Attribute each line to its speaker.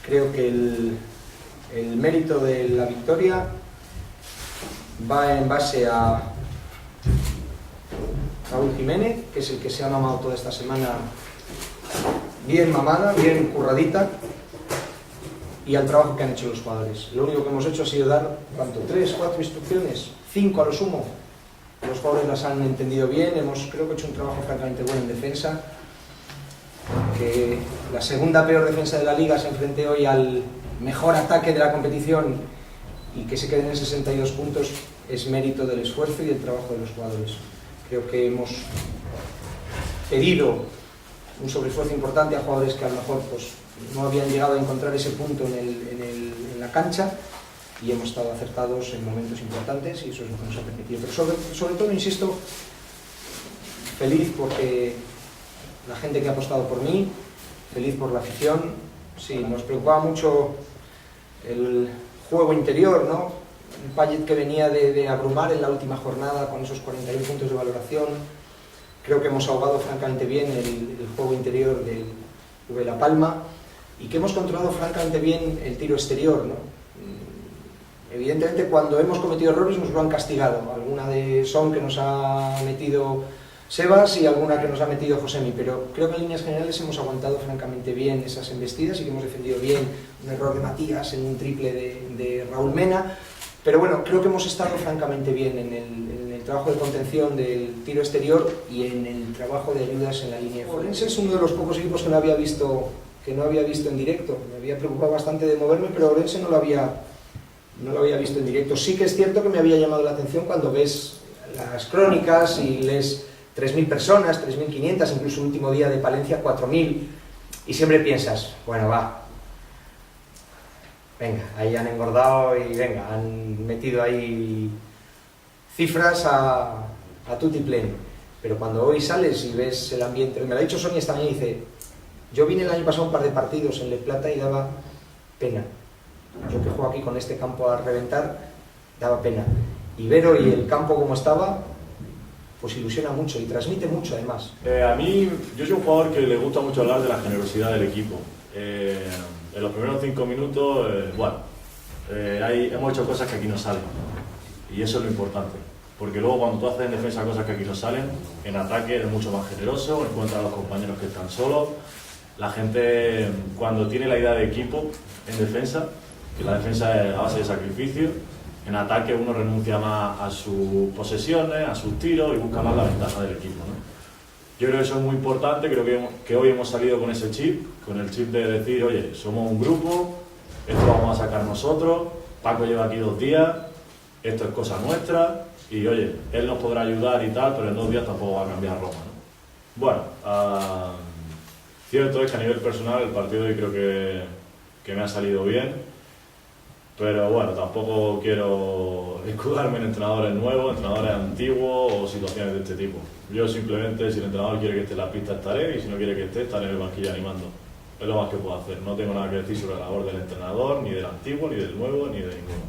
Speaker 1: Creo que el mérito de la victoria va en base a Raúl Jiménez, que es el que se ha mamado toda esta semana bien mamada, bien curradita, y al trabajo que han hecho los jugadores. Lo único que hemos hecho ha sido dar, ¿cuánto? 3, 4 instrucciones, 5 a lo sumo. Los jugadores las han entendido bien, creo que hecho un trabajo francamente bueno en defensa, que la segunda peor defensa de la liga se enfrente hoy al mejor ataque de la competición y que se queden en 62 puntos es mérito del esfuerzo y del trabajo de los jugadores. Creo que hemos pedido un sobreesfuerzo importante a jugadores que a lo mejor pues, no habían llegado a encontrar ese punto en la cancha, y hemos estado acertados en momentos importantes y eso es lo que nos ha permitido. Pero sobre todo, insisto, feliz porque la gente que ha apostado por mí, feliz por la afición. Sí, nos preocupaba mucho el juego interior, ¿no? Un Payet que venía de abrumar en la última jornada con esos 41 puntos de valoración. Creo que hemos ahogado francamente bien el juego interior del V La Palma y que hemos controlado francamente bien el tiro exterior, ¿no? Evidentemente, cuando hemos cometido errores nos lo han castigado. Alguna de Son que nos ha metido Sebas y alguna que nos ha metido Josemi, pero creo que en líneas generales hemos aguantado francamente bien esas embestidas y que hemos defendido bien un error de Matías en un triple de Raúl Mena. Pero bueno, creo que hemos estado francamente bien en el trabajo de contención del tiro exterior y en el trabajo de ayudas en la línea de Orense. Es uno de los pocos equipos que no había visto en directo. Me había preocupado bastante de moverme, pero Orense no lo había visto en directo. Sí que es cierto que me había llamado la atención cuando ves las crónicas y lees 3.000 personas, 3.500, incluso el último día de Palencia 4.000, y siempre piensas, bueno, va, venga, ahí han engordado y venga, han metido ahí cifras a tutiplén. Pero cuando hoy sales y ves el ambiente, me lo ha dicho Sonia esta mañana, dice, yo vine el año pasado un par de partidos en Le Plata y daba pena. Yo que juego aquí con este campo a reventar, daba pena. Y ver hoy el campo como estaba, pues ilusiona mucho y transmite mucho además.
Speaker 2: A mí, yo soy un jugador que le gusta mucho hablar de la generosidad del equipo. En los primeros 5 minutos, hemos hecho cosas que aquí no salen. Y eso es lo importante. Porque luego cuando tú haces en defensa cosas que aquí no salen, en ataque eres mucho más generoso, encuentras a los compañeros que están solos. La gente, cuando tiene la idea de equipo en defensa, que la defensa es a base de sacrificio, en ataque uno renuncia más a sus posesiones, a sus tiros y busca más la ventaja del equipo, ¿no? Yo creo que eso es muy importante, creo que hoy hemos salido con ese chip, con el chip de decir, oye, somos un grupo, esto lo vamos a sacar nosotros, Paco lleva aquí 2 días, esto es cosa nuestra y oye, él nos podrá ayudar y tal, pero en 2 días tampoco va a cambiar Roma, ¿no? Bueno, cierto es que a nivel personal el partido hoy creo que me ha salido bien. Pero bueno, tampoco quiero escudarme en entrenadores nuevos, entrenadores antiguos o situaciones de este tipo. Yo simplemente, si el entrenador quiere que esté en la pista, estaré, y si no quiere que estaré en el banquillo animando. Es lo más que puedo hacer. No tengo nada que decir sobre la labor del entrenador, ni del antiguo, ni del nuevo, ni de ninguno.